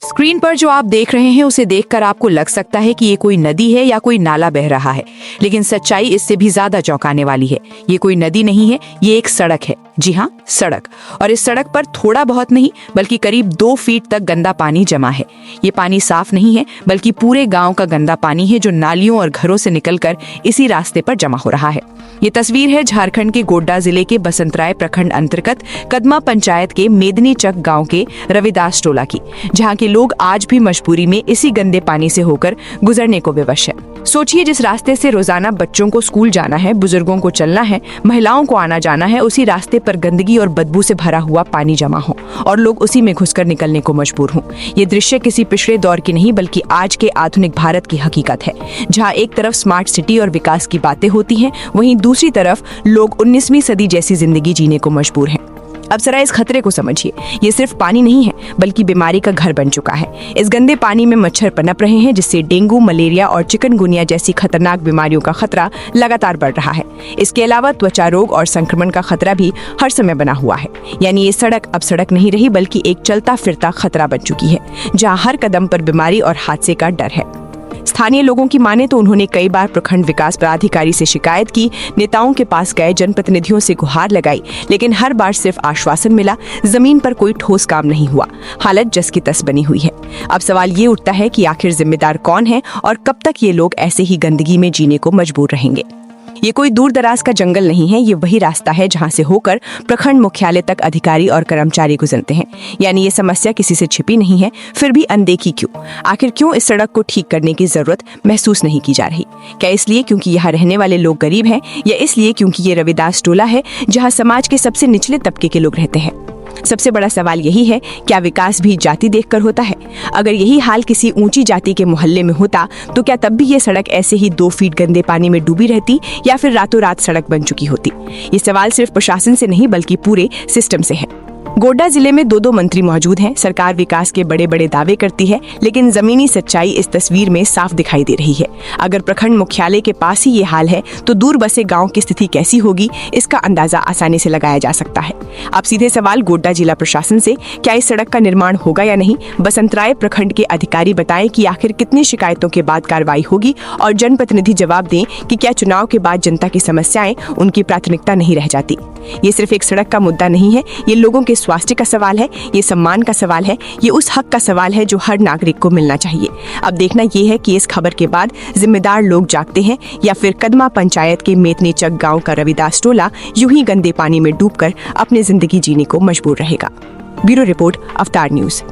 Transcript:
Screen पर जो आप देख रहे हैं उसे देखकर आपको लग सकता है कि ये कोई नदी है या कोई नाला बह रहा है, लेकिन सच्चाई इससे भी ज्यादा चौंकाने वाली है। ये कोई नदी नहीं है, ये एक सड़क है। जी हाँ, सड़क। और इस सड़क पर थोड़ा बहुत नहीं बल्कि करीब 2 फीट तक गंदा पानी जमा है। ये पानी साफ नहीं है बल्कि पूरे गांव का गंदा पानी है जो नालियों और घरों से निकलकर इसी रास्ते पर जमा हो रहा है। ये तस्वीर है झारखंड के गोड्डा जिले के बसंतराय प्रखंड अंतर्गत कदमा पंचायत के मेदनी चक गांव के रविदास टोला की, जहां के लोग आज भी मजबूरी में इसी गंदे पानी से होकर गुजरने को विवश है। सोचिए, जिस रास्ते से रोजाना बच्चों को स्कूल जाना है, बुजुर्गों को चलना है, महिलाओं को आना जाना है, उसी रास्ते पर गंदगी और बदबू से भरा हुआ पानी जमा हो और लोग उसी में घुसकर निकलने को मजबूर हों। ये दृश्य किसी पिछले दौर की नहीं बल्कि आज के आधुनिक भारत की हकीकत है, जहां एक तरफ स्मार्ट सिटी और विकास की बातें होती हैं, वहीं दूसरी तरफ लोग 19वीं सदी जैसी जिंदगी जीने को मजबूर हैं। अब जरा इस खतरे को समझिए। ये सिर्फ पानी नहीं है बल्कि बीमारी का घर बन चुका है। इस गंदे पानी में मच्छर पनप रहे हैं, जिससे डेंगू, मलेरिया और चिकनगुनिया जैसी खतरनाक बीमारियों का खतरा लगातार बढ़ रहा है। इसके अलावा त्वचा रोग और संक्रमण का खतरा भी हर समय बना हुआ है। यानी ये सड़क अब सड़क नहीं रही बल्कि एक चलता फिरता खतरा बन चुकी है, जहाँ हर कदम पर बीमारी और हादसे का डर है। स्थानीय लोगों की माने तो उन्होंने कई बार प्रखंड विकास पदाधिकारी से शिकायत की, नेताओं के पास गए, जनप्रतिनिधियों से गुहार लगाई, लेकिन हर बार सिर्फ आश्वासन मिला, जमीन पर कोई ठोस काम नहीं हुआ। हालत जस की तस बनी हुई है। अब सवाल ये उठता है कि आखिर जिम्मेदार कौन है और कब तक ये लोग ऐसे ही गंदगी में जीने को मजबूर रहेंगे। ये कोई दूर दराज का जंगल नहीं है, ये वही रास्ता है जहां से होकर प्रखंड मुख्यालय तक अधिकारी और कर्मचारी गुजरते हैं। यानी ये समस्या किसी से छिपी नहीं है, फिर भी अनदेखी क्यों? आखिर क्यों इस सड़क को ठीक करने की जरूरत महसूस नहीं की जा रही? क्या इसलिए क्योंकि यहाँ रहने वाले लोग गरीब हैं, या इसलिए क्योंकि ये रविदास टोला है जहाँ समाज के सबसे निचले तबके के लोग रहते हैं? सबसे बड़ा सवाल यही है, क्या विकास भी जाति देखकर होता है? अगर यही हाल किसी ऊंची जाति के मोहल्ले में होता तो क्या तब भी ये सड़क ऐसे ही 2 फीट गंदे पानी में डूबी रहती, या फिर रातों रात सड़क बन चुकी होती? ये सवाल सिर्फ प्रशासन से नहीं बल्कि पूरे सिस्टम से है। गोड्डा जिले में 2 मंत्री मौजूद हैं। सरकार विकास के बड़े बड़े दावे करती है, लेकिन जमीनी सच्चाई इस तस्वीर में साफ दिखाई दे रही है। अगर प्रखंड मुख्यालय के पास ही ये हाल है तो दूर बसे गांव की स्थिति कैसी होगी, इसका अंदाजा आसानी से लगाया जा सकता है। अब सीधे सवाल गोड्डा जिला प्रशासन से, क्या इस सड़क का निर्माण होगा या नहीं? बसंतराय प्रखंड के अधिकारी बताएं कि आखिर कितनी शिकायतों के बाद कार्रवाई होगी, और जनप्रतिनिधि जवाब दें कि क्या चुनाव के बाद जनता की समस्याएं उनकी प्राथमिकता नहीं रह जाती। ये सिर्फ एक सड़क का मुद्दा नहीं है, ये लोगों के स्वास्थ्य का सवाल है, ये सम्मान का सवाल है, ये उस हक का सवाल है जो हर नागरिक को मिलना चाहिए। अब देखना ये है कि इस खबर के बाद जिम्मेदार लोग जागते हैं या फिर कदमा पंचायत के मेदनी चक गांव का रविदास टोला यूं ही गंदे पानी में डूबकर अपनी जिंदगी जीने को मजबूर रहेगा। ब्यूरो रिपोर्ट, अवतार न्यूज।